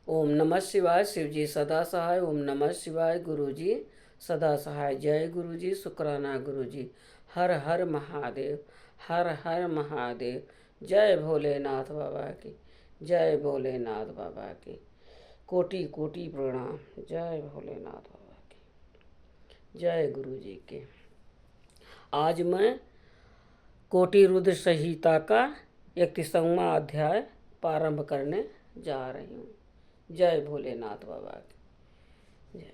ओम नमः शिवाय। शिव जी सदा सहाय। ओम नमः शिवाय। गुरु जी सदा सहाय। जय गुरु जी। शुक्राना गुरु जी। हर हर महादेव। हर हर महादेव। जय भोलेनाथ बाबा की। जय भोलेनाथ बाबा की। कोटि कोटि प्रणाम। जय भोलेनाथ बाबा की। जय गुरु जी के। आज मैं कोटि रुद्र संहिता का 31वां अध्याय प्रारंभ करने जा रही हूँ। जय भोलेनाथ बाबा की। जय।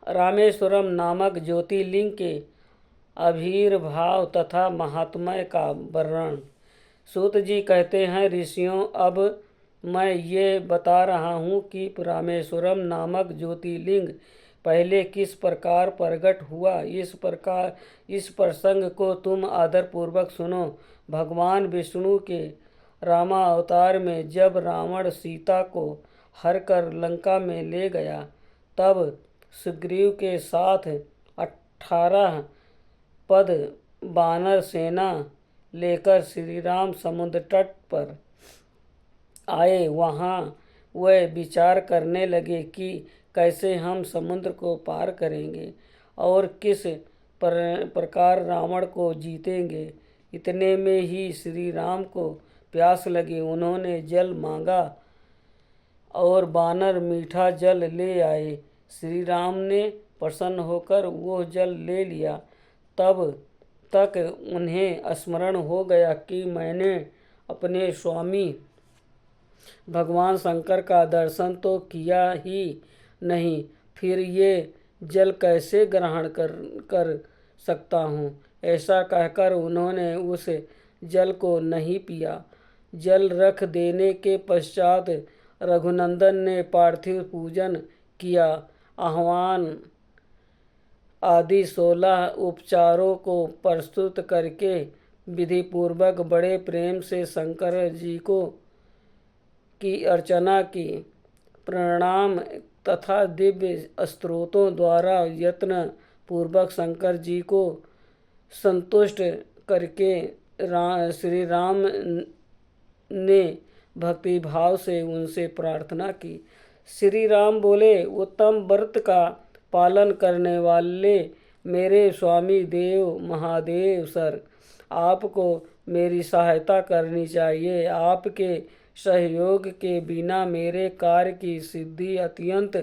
रामेश्वरम नामक ज्योतिर्लिंग के आविर्भाव तथा महात्म्य का वर्णन। सूत जी कहते हैं, ऋषियों, अब मैं ये बता रहा हूँ कि रामेश्वरम नामक ज्योतिर्लिंग पहले किस प्रकार प्रकट हुआ। इस प्रसंग को तुम आदरपूर्वक सुनो। भगवान विष्णु के रामावतार में जब रावण सीता को हर कर लंका में ले गया, तब सुग्रीव के साथ 18 पद वानर सेना लेकर श्री राम समुद्र तट पर आए। वहाँ वे विचार करने लगे कि कैसे हम समुद्र को पार करेंगे और किस प्रकार रावण को जीतेंगे। इतने में ही श्री राम को प्यास लगी। उन्होंने जल मांगा और वानर मीठा जल ले आए। श्री राम ने प्रसन्न होकर वो जल ले लिया। तब तक उन्हें स्मरण हो गया कि मैंने अपने स्वामी भगवान शंकर का दर्शन तो किया ही नहीं, फिर ये जल कैसे ग्रहण कर सकता हूँ। ऐसा कहकर उन्होंने उस जल को नहीं पिया। जल रख देने के पश्चात रघुनंदन ने पार्थिव पूजन किया। आह्वान आदि 16 उपचारों को प्रस्तुत करके विधि पूर्वक बड़े प्रेम से शंकर जी को की अर्चना की। प्रणाम तथा दिव्य स्तोत्रों द्वारा यत्न पूर्वक शंकर जी को संतुष्ट करके श्री राम ने भक्ति भाव से उनसे प्रार्थना की। श्री राम बोले, उत्तम व्रत का पालन करने वाले मेरे स्वामी देव महादेव सर, आपको मेरी सहायता करनी चाहिए। आपके सहयोग के बिना मेरे कार्य की सिद्धि अत्यंत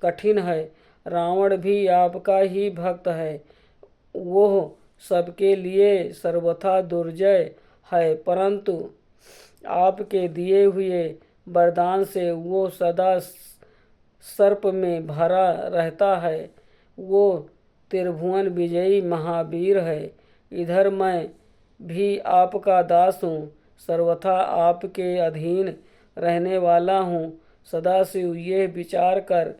कठिन है। रावण भी आपका ही भक्त है। वो सबके लिए सर्वथा दुर्जय है, परंतु आपके दिए हुए वरदान से वो सदा सर्प में भरा रहता है। वो त्रिभुवन विजयी महावीर है। इधर मैं भी आपका दास हूँ, सर्वथा आपके अधीन रहने वाला हूँ। सदाशिव ये विचार कर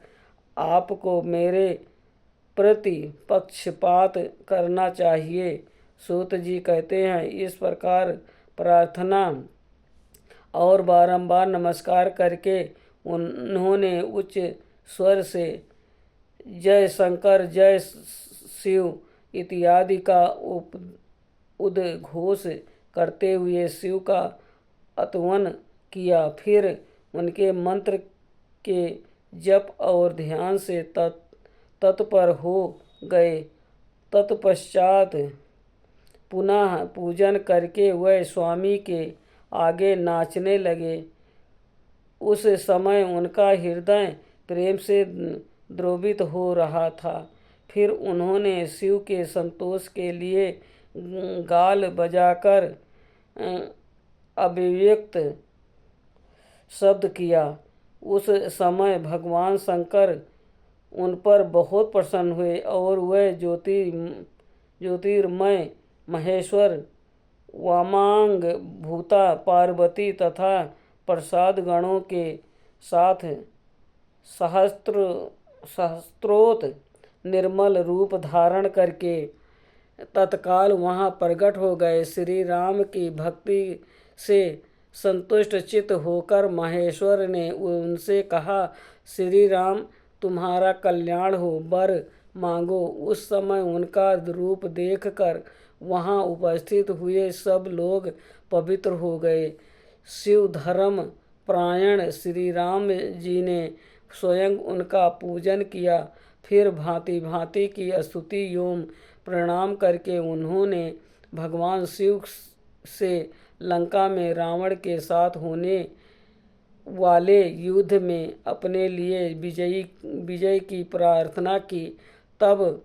आपको मेरे प्रति पक्षपात करना चाहिए। सूत जी कहते हैं, इस प्रकार प्रार्थना और बारंबार नमस्कार करके उन्होंने उच्च स्वर से जय शंकर जय शिव इत्यादि का उद्घोष करते हुए शिव का आह्वान किया। फिर उनके मंत्र के जप और ध्यान से तत्पर हो गए। तत्पश्चात पुनः पूजन करके वह स्वामी के आगे नाचने लगे। उस समय उनका हृदय प्रेम से द्रवित हो रहा था। फिर उन्होंने शिव के संतोष के लिए गाल बजाकर अभिव्यक्त शब्द किया। उस समय भगवान शंकर उन पर बहुत प्रसन्न हुए और वह ज्योतिर्मय महेश्वर वामांग भूता पार्वती तथा प्रसाद गणों के साथ सहस्त्रोत निर्मल रूप धारण करके तत्काल वहाँ प्रकट हो गए। श्री राम की भक्ति से संतुष्ट चित्त होकर महेश्वर ने उनसे कहा, श्री राम, तुम्हारा कल्याण हो, वर मांगो। उस समय उनका रूप देखकर वहाँ उपस्थित हुए सब लोग पवित्र हो गए। शिव धर्म परायण श्री राम जी ने स्वयं उनका पूजन किया। फिर भांति भांति की स्तुति एवं प्रणाम करके उन्होंने भगवान शिव से लंका में रावण के साथ होने वाले युद्ध में अपने लिए विजय की प्रार्थना की। तब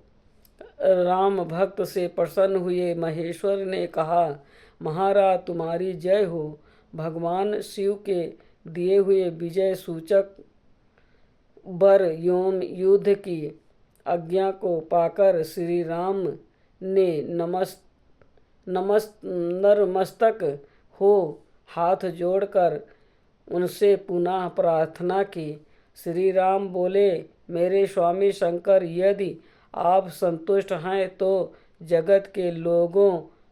राम भक्त से प्रसन्न हुए महेश्वर ने कहा, महाराज तुम्हारी जय हो। भगवान शिव के दिए हुए विजय सूचक वर एवं युद्ध की आज्ञा को पाकर श्री राम ने नतमस्तक हो हाथ जोड़कर उनसे पुनः प्रार्थना की। श्री राम बोले, मेरे स्वामी शंकर, यदि आप संतुष्ट हैं तो जगत के लोगों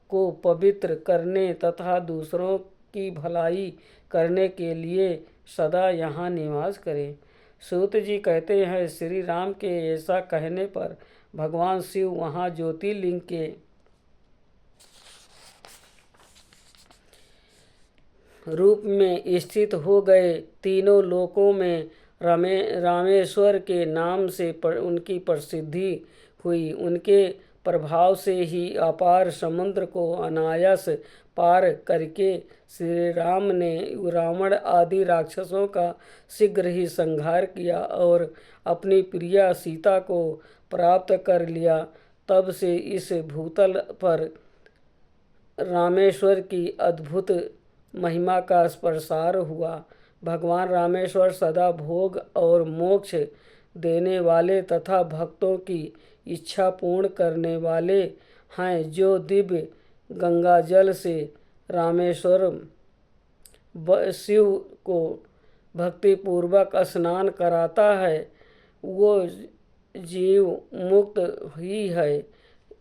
को पवित्र करने तथा दूसरों की भलाई करने के लिए सदा यहाँ निवास करें। सूत जी कहते हैं, श्री राम के ऐसा कहने पर भगवान शिव वहाँ ज्योतिर्लिंग के रूप में स्थित हो गए। तीनों लोकों में रामेश्वर के नाम से उनकी प्रसिद्धि हुई। उनके प्रभाव से ही अपार समुद्र को अनायास पार करके श्री राम ने रावण आदि राक्षसों का शीघ्र ही संहार किया और अपनी प्रिया सीता को प्राप्त कर लिया। तब से इस भूतल पर रामेश्वर की अद्भुत महिमा का प्रसार हुआ। भगवान रामेश्वर सदा भोग और मोक्ष देने वाले तथा भक्तों की इच्छा पूर्ण करने वाले हैं। जो दिव्य गंगा जल से रामेश्वर शिव को भक्तिपूर्वक स्नान कराता है, वो जीव मुक्त ही है।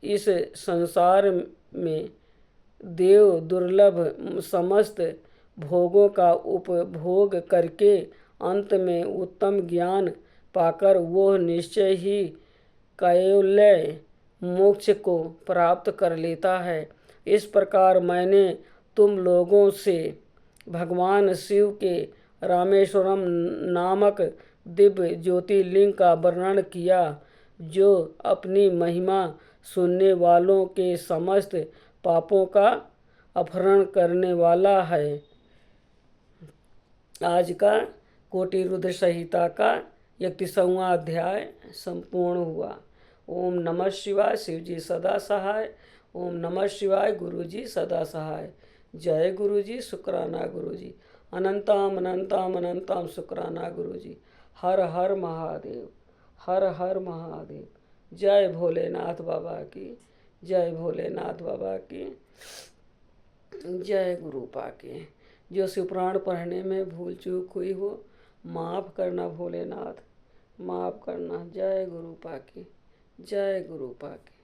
इस संसार में देव दुर्लभ समस्त भोगों का उपभोग करके अंत में उत्तम ज्ञान पाकर वो निश्चय ही कैवल्य मोक्ष को प्राप्त कर लेता है। इस प्रकार मैंने तुम लोगों से भगवान शिव के रामेश्वरम नामक दिव्य ज्योतिर्लिंग का वर्णन किया, जो अपनी महिमा सुनने वालों के समस्त पापों का अपहरण करने वाला है। आज का कोटि रुद्र संहिता का 31वां अध्याय संपूर्ण हुआ। ओम नमः शिवाय। शिव जी सदा सहाय। ओम नमः शिवाय। गुरु जी सदा सहाय। जय गुरु जी। शुक्राना गुरु जी। अनंतम अनंतम अनंतम शुक्राना गुरु जी। हर हर महादेव। हर हर महादेव। जय भोलेनाथ बाबा की। जय भोलेनाथ बाबा की। जय गुरु पाके। जो शिवपुराण पढ़ने में भूल चूक हुई हो माफ़ करना भोलेनाथ, माफ़ करना। जय गुरु पाके। जय गुरु पाके।